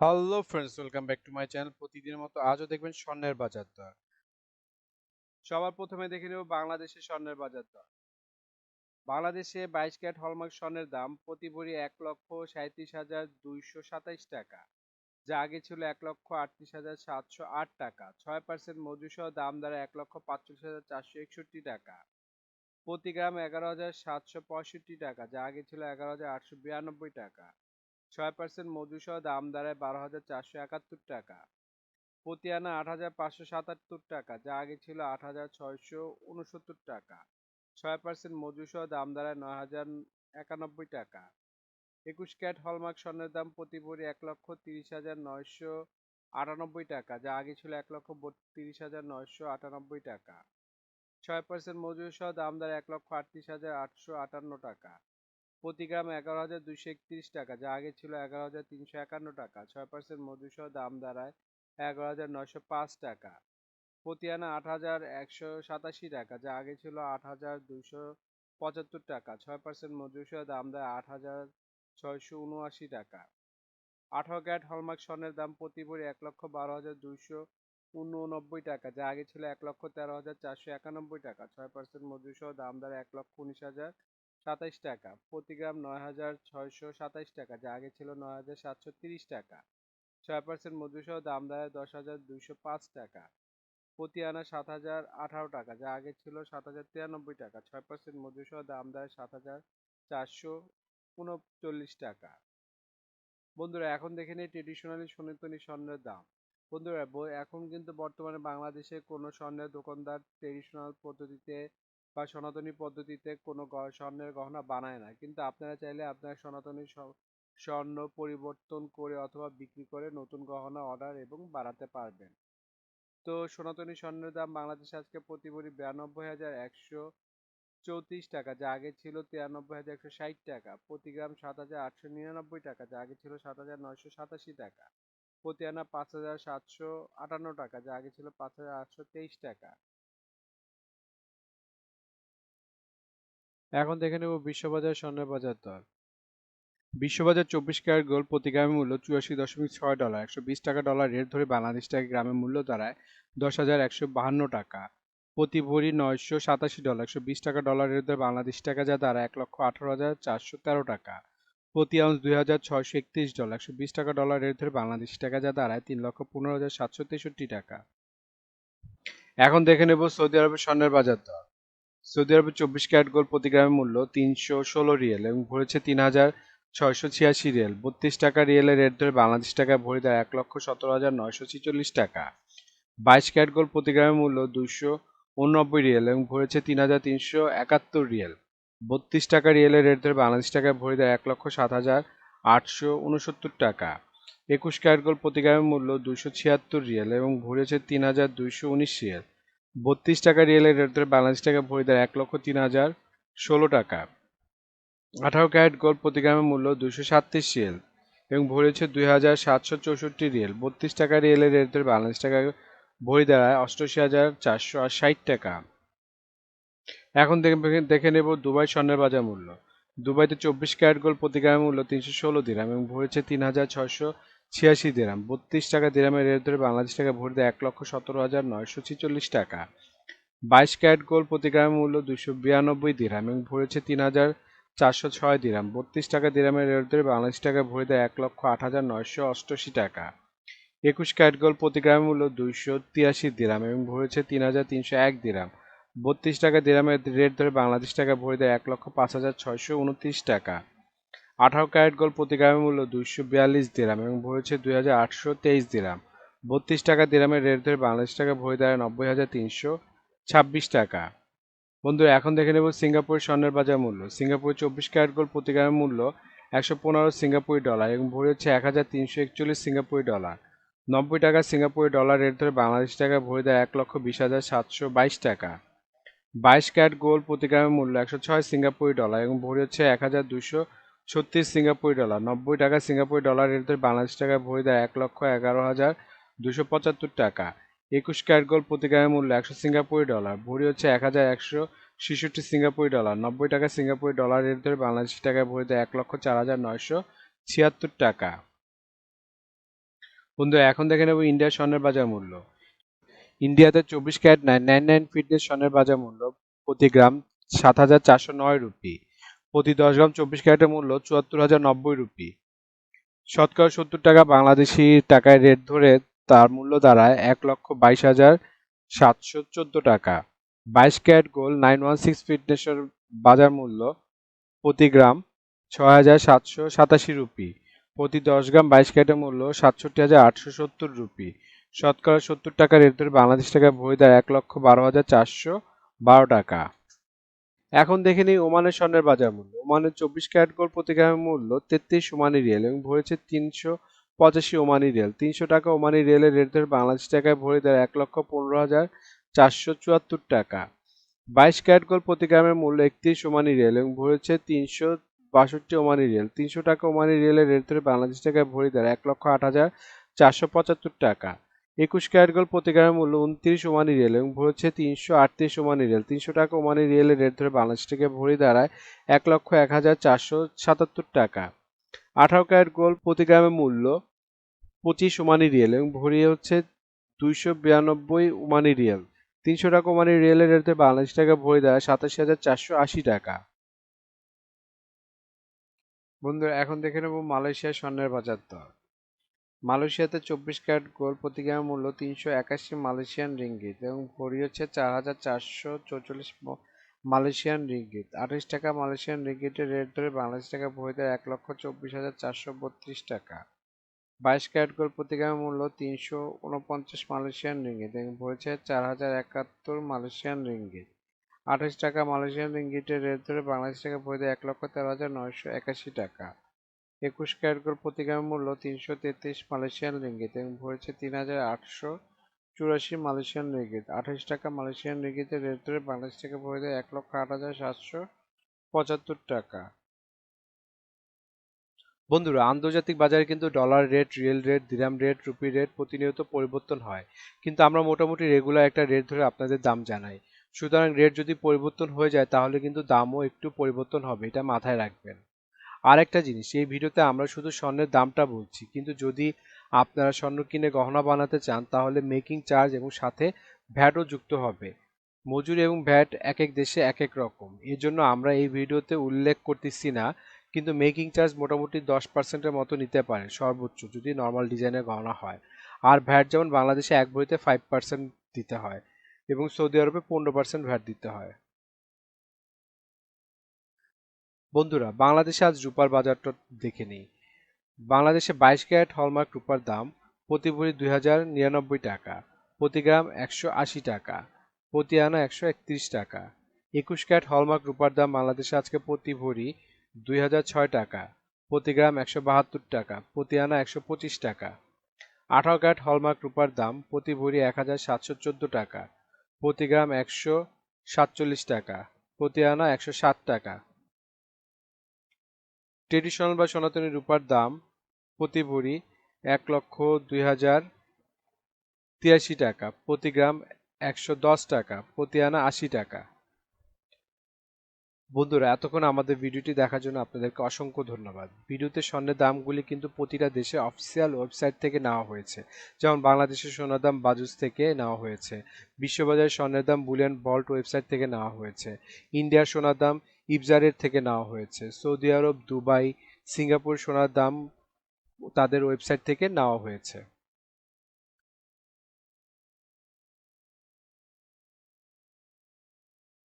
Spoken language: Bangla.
Hello friends, welcome back to my channel. প্রতিদিনের মতো আজও দেখবেন স্বর্ণের বাজার দর। সবার প্রথমে দেখে নেব বাংলাদেশের স্বর্ণের বাজার দর। বাংলাদেশে 22 ক্যারেট হলমার্ক স্বর্ণের দাম প্রতি ভরি 1,37,227 টাকা, যা আগে ছিল 1,38,708 টাকা। 6% মজুরিসহ দাম দাঁড়ায় 1,45,461 টাকা। প্রতি গ্রাম 11,765 টাকা, যা আগে ছিল 11,892 টাকা। 6% মজুরিসহ দাম দাঁড়ায় 12,471 টাকা। প্রতি আনা 8,577 টাকা, যা আগে ছিল 8,669 টাকা। 6% মজুরিসহ দাম দাঁড়ায় 9,091 টাকা। 21 ক্যারেট হলমার্ক স্বর্ণের দাম প্রতি ভরি 1,30,998 টাকা, যা আগে ছিল 1,32,998 টাকা। 6% মজুরিসহ দাম দাঁড়ায় 1,38,858 টাকা। প্রতি গ্রাম 11,231 টাকা, যা আগে ছিল 11,351 টাকা। 6% মজুরিসহ দাম দাঁড়ায় 11,905 টাকা। প্রতি আনা 8,187 টাকা, যা আগে ছিল 8,275 টাকা। 6% মজুরিসহ দাম দেয় 8,679 টাকা। 18 ক্যারেট হলমার্ক স্বর্ণের দাম প্রতি ভরি 1,12,289 টাকা, যা আগে ছিল 1,13,491 টাকা। 6% মজুরিসহ দাম দেয় 1,19,027 টাকা। প্রতি গ্রাম 9,627 টাকা, যা আগে ছিল 9,730 টাকা। 6% মজুরিসহ দাম দেয় 10,205 টাকা। প্রতি আনা 7,018 টাকা, যা আগে ছিল 7,093 টাকা। 6% মজুরিসহ দাম দেয় 7,439 টাকা। বন্ধুরা, এখন দেখে নিই ট্রেডিশনালি সনাতনী স্বর্ণের দাম। বন্ধুরা, এখন কিন্তু বর্তমানে বাংলাদেশে কোনো স্বর্ণের দোকানদার ট্রেডিশনাল পদ্ধতিতে বা সনাতনী পদ্ধতিতে কোনো স্বর্ণের গহনা বানায় না, কিন্তু আপনারা চাইলে আপনার সনাতনী স্বর্ণ পরিবর্তন করে অথবা বিক্রি করে নতুন গহনা অর্ডার এবং বাড়াতে পারবেন। তো সনাতনী স্বর্ণের দাম বাংলাদেশে আজকে প্রতি ভরি 92,134 টাকা, যা আগে ছিল 93,160 টাকা। প্রতি গ্রাম 7,899 টাকা, যা আগে ছিল 7,987 টাকা। প্রতি আনা 5,758 টাকা, যা আগে ছিল 5,823 টাকা। এখন দেখে নেব বিশ্ববাজার স্বর্ণের বাজার দর। বিশ্ববাজার 24 ক্যারেট গোল্ড প্রতি গ্রামের মূল্য 84.6 ডলার, 120 টাকা ডলার রেট ধরে বাংলাদেশ টাকা গ্রামের মূল্য দাঁড়ায় 10,152 টাকা। প্রতি ভরি 987 ডলার, 120 টাকা ডলার রেট ধরে বাংলাদেশ টাকা যা দাঁড়ায় 1,18,413 টাকা। প্রতি আউন্স 2,631 ডলার, 120 টাকা ডলার রেট ধরে বাংলাদেশ টাকা যা দাঁড়ায় 3,15,763 টাকা। এখন দেখে নেব সৌদি আরবের স্বর্ণের বাজার দর। সৌদি আরবের 24 ক্যারেট গোল্ড প্রতি গ্রামের মূল্য 316 রিয়েল এবং ভরেছে 3,686 রিয়েল। 32 টাকা রিয়েলের রেট ধরে বাংলাদেশ টাকায় ভরি দেয় 1,17,946 টাকা। 22 ক্যারেট গোল্ড প্রতি গ্রামের মূল্য 289 রিয়েল এবং ভরেছে 3,371 রিয়েল। 32 টাকা রিয়েলের রেট ধরে বাংলাদেশ টাকায় ভরি দেয় 1,07,869 টাকা। 21 ক্যারেট গোল্ড প্রতি গ্রামের মূল্য 276 রিয়েল এবং ভরেছে 3,219 রিয়েল। 32 টাকা রিয়েলের রেট ধরে বাংলাদেশ টাকা ভরি দেয় 1,03,016 টাকা। 18 ক্যারেট গোল্ড প্রতি গ্রামের মূল্য 237 রিয়েল এবং ভরেছে 2,764 রিয়েল। 32 টাকা রিয়েলের রেট ধরে বাংলাদেশ টাকা ভরি দাঁড়ায় 88,460 টাকা। এখন দেখে নেব দুবাই স্বর্ণের বাজার মূল্য। দুবাইতে 24 ক্যারেট গোল্ড প্রতি গ্রামের মূল্য 316 দিরহাম এবং ভরেছে 3,686 দিরহাম। 32 টাকা দিরহামের রেট ধরে বাংলাদেশ টাকা ভরি দেয় 1,17,946 টাকা। 22 ক্যারেট গোল্ড প্রতি গ্রামের মূল্য 292 দিরহাম এবং ভরেছে 3,406 দিরহাম। 32 টাকা দিরহামের রেট ধরে বাংলাদেশ টাকা ভরি দেয় 1,08,988 টাকা। 21 ক্যারেট গোল্ড প্রতি গ্রামের মূল্য 283 দিরহাম এবং ভরেছে 3,301 দিরহাম। 32 টাকা দিরহামের রেট ধরে বাংলাদেশ টাকা ভরি দেয় 1,05,629 টাকা। 18 ক্যারেট গোল্ড প্রতি গ্রামের মূল্য 242 দিরহাম এবং ভরেছে 2,823 দিরহাম। 32 টাকা দিরহামের রেট ধরে বাংলাদেশ টাকা ভরি দেয় 90,326 টাকা। বন্ধুরা, এখন দেখে নেব সিঙ্গাপুরের স্বর্ণের বাজার মূল্য। সিঙ্গাপুরের 24 ক্যারেট গোল্ড প্রতি গ্রামের মূল্য 115 সিঙ্গাপুরি ডলার এবং ভরি হচ্ছে 1,341 সিঙ্গাপুরি ডলার। 90 টাকা সিঙ্গাপুরি ডলার রেট ধরে বাংলাদেশ টাকা ভরি দেয় 1,20,722 টাকা। 22 ক্যারেট গোল্ড প্রতি গ্রামের মূল্য 106 সিঙ্গাপুরি ডলার এবং ভরি হচ্ছে 1,236 সিঙ্গাপুরি ডলার। 90 টাকা সিঙ্গাপুরি ডলার রেট ধরে বাংলাদেশ টাকা ভরি দেয় 1,11,275 টাকা। 21 ক্যারেট গোল্ড প্রতি গ্রামের মূল্য 100 সিঙ্গাপুরি ডলার, ভরি হচ্ছে 1,166 সিঙ্গাপুরি ডলার। 90 টাকা সিঙ্গাপুরি ডলার রেট ধরে বাংলাদেশ টাকায় ভরি দেয় 1,04,976 টাকা। বন্ধু এখন দেখে নেব ইন্ডিয়ার স্বর্ণের বাজার মূল্য। ইন্ডিয়াতে 24 ক্যারেট 999 ফিটের স্বর্ণের বাজার মূল্য প্রতি গ্রাম 7,409 রুপি। প্রতি 10 গ্রাম 24 ক্যারেটের মূল্য 74,090 রুপি। শতকরা 70 টাকা বাংলাদেশি টাকায় রেট ধরে তার মূল্য দাঁড়ায় 1,22,714 টাকা। 22 ক্যারেট গোল্ড 916 ফিটনেসের বাজার মূল্য প্রতি গ্রাম 6,787 রুপি। প্রতি 10 গ্রাম 22 ক্যারেটের মূল্য 67,870 রুপি। শতকরা 70 টাকা রেট ধরে বাংলাদেশ টাকায় ভরি দেয় 1,12,412 টাকা। এখন দেখে নিই ওমানের স্বর্ণের বাজার মূল্য। ওমানের 24 ক্যারেট গোল্ড প্রতি গ্রামের মূল্য 33 ওমানি রিয়াল এবং ভরেছে 385 ওমানি রিয়াল। 300 টাকা ওমানি রিয়ালের রেট ধরে বাংলাদেশ টাকায় ভরি দেয় 1,15,474 টাকা। 22 ক্যারেট গোল্ড প্রতি গ্রামের মূল্য 31 ওমানি রিয়াল এবং ভরেছে 362 ওমানি রিয়াল। 300 টাকা ওমানি রিয়ালের রেট ধরে বাংলাদেশ টাকায় ভরি দেয় 1,08,475 টাকা। 21 ক্যারেট গোল্ড প্রতি গ্রামের মূল্য 29 ওমানি রিয়াল এবং ভরেছে 338 ওমানি রিয়াল। 300 টাকা ওমানি রিয়ালের রেট ধরে বাংলাদেশ টাকায় ভরি দাঁড়ায় 1,01,477 টাকা। 18 ক্যারেট গোল্ড প্রতি গ্রামের মূল্য 25 ওমানি রিয়াল এবং ভরি হচ্ছে 292 ওমানি রিয়াল। 300 টাকা ওমানি রিয়ালের রেট ধরে বাংলাদেশ টাকায় ভরি দাঁড়ায় 87,480 টাকা। বন্ধুরা এখন দেখে নেব মালয়েশিয়ার স্বর্ণের বাজার দর। মালয়েশিয়াতে 24 ক্যারেট গোল্ড প্রতি গ্রামের মূল্য 381 মালয়েশিয়ান রিঙ্গিত এবং ভরি হচ্ছে 4,444 মালয়েশিয়ান রিঙ্গিত। 28 টাকা মালয়েশিয়ান রিঙ্গিতের রেট ধরে বাংলাদেশ টাকা ভরি দেয় 1,24,432 টাকা। 22 ক্যারেট গোল্ড প্রতি গ্রামের মূল্য 349 মালয়েশিয়ান রিঙ্গিত এবং ভরেছে 4,071 মালয়েশিয়ান রিঙ্গিত। 28 টাকা মালয়েশিয়ান রিঙ্গিতের রেট ধরে বাংলাদেশ টাকা ভরি দেয় 1,13,981 টাকা। 21 ক্যারেট গোল্ড প্রতি গ্রামের মূল্য 333 মালয়েশিয়ান রিঙ্গিত এবং ভরেছে 3,884 মালয়েশিয়ান রিঙ্গিত। 28 টাকা মালয়েশিয়ান রিঙ্গিতের রেট ধরে বাংলাদেশ টাকা ভরি দেয় 1,08,775 টাকা। বন্ধুরা আন্তর্জাতিক বাজারে কিন্তু ডলার রেট, রিয়েল রেট, দিরহাম রেট, রুপি রেট প্রতিনিয়ত পরিবর্তন হয়, কিন্তু আমরা মোটামুটি রেগুলার একটা রেট ধরে আপনাদের দাম জানাই। সুতরাং রেট যদি পরিবর্তন হয়ে যায় তাহলে কিন্তু দামও একটু পরিবর্তন হবে, এটা মাথায় রাখবেন। আর একটা জিনিস, এই ভিডিওতে আমরা শুধু স্বর্ণের দামটা বলছি, কিন্তু যদি আপনারা স্বর্ণ কিনে গহনা বানাতে চান তাহলে মেকিং চার্জ এবং সাথে ভ্যাটও যুক্ত হবে। মজুরি এবং ভ্যাট এক এক দেশে এক এক রকম, এর জন্য আমরা এই ভিডিওতে উল্লেখ করতেছি না, কিন্তু মেকিং চার্জ মোটামুটি 10%-এর মতো নিতে পারে সর্বোচ্চ যদি নর্মাল ডিজাইনের গহনা হয়। আর ভ্যাট যেমন বাংলাদেশে এক ভরিতে 5% দিতে হয় এবং সৌদি আরবে 15% ভ্যাট দিতে হয়। বন্ধুরা বাংলাদেশে আজ রূপার বাজারটা দেখে নিই। বাংলাদেশে 22 ক্যারেট হলমার্ক রূপার দাম প্রতি ভরি 2,099 টাকা, প্রতি গ্রাম 180 টাকা, প্রতি আনা 131 টাকা। 21 ক্যারেট হলমার্ক রূপার দাম বাংলাদেশে আজকে প্রতি ভরি 2,006 টাকা, প্রতি গ্রাম 172 টাকা, প্রতি আনা 125 টাকা। 18 ক্যারেট হলমার্ক রূপার দাম প্রতি ভরি 1,714 টাকা, প্রতি গ্রাম 147 টাকা, প্রতি আনা 160 টাকা। ট্রেডিশনাল বা সনাতনী রূপার দাম প্রতি ভরি 1,02,083 টাকা, প্রতি গ্রাম 110 টাকা, প্রতি আনা 80 টাকা। বন্ধুরা এতক্ষণ আমাদের ভিডিওটি দেখার জন্য আপনাদেরকে অসংখ্য ধন্যবাদ। ভিডিওতে স্বর্ণের দামগুলি কিন্তু প্রতিটা দেশে অফিসিয়াল ওয়েবসাইট থেকে নেওয়া হয়েছে, যেমন বাংলাদেশের সোনার দাম বাজুস থেকে নেওয়া হয়েছে, বিশ্ববাজারের স্বর্ণের দাম বুলিয়ন ভল্ট ওয়েবসাইট থেকে নেওয়া হয়েছে, ইন্ডিয়ার সোনার দাম ইবজারের থেকে নেওয়া হয়েছে, সৌদি আরব, দুবাই, সিঙ্গাপুর সোনার দাম তাদের ওয়েবসাইট থেকে নেওয়া হয়েছে।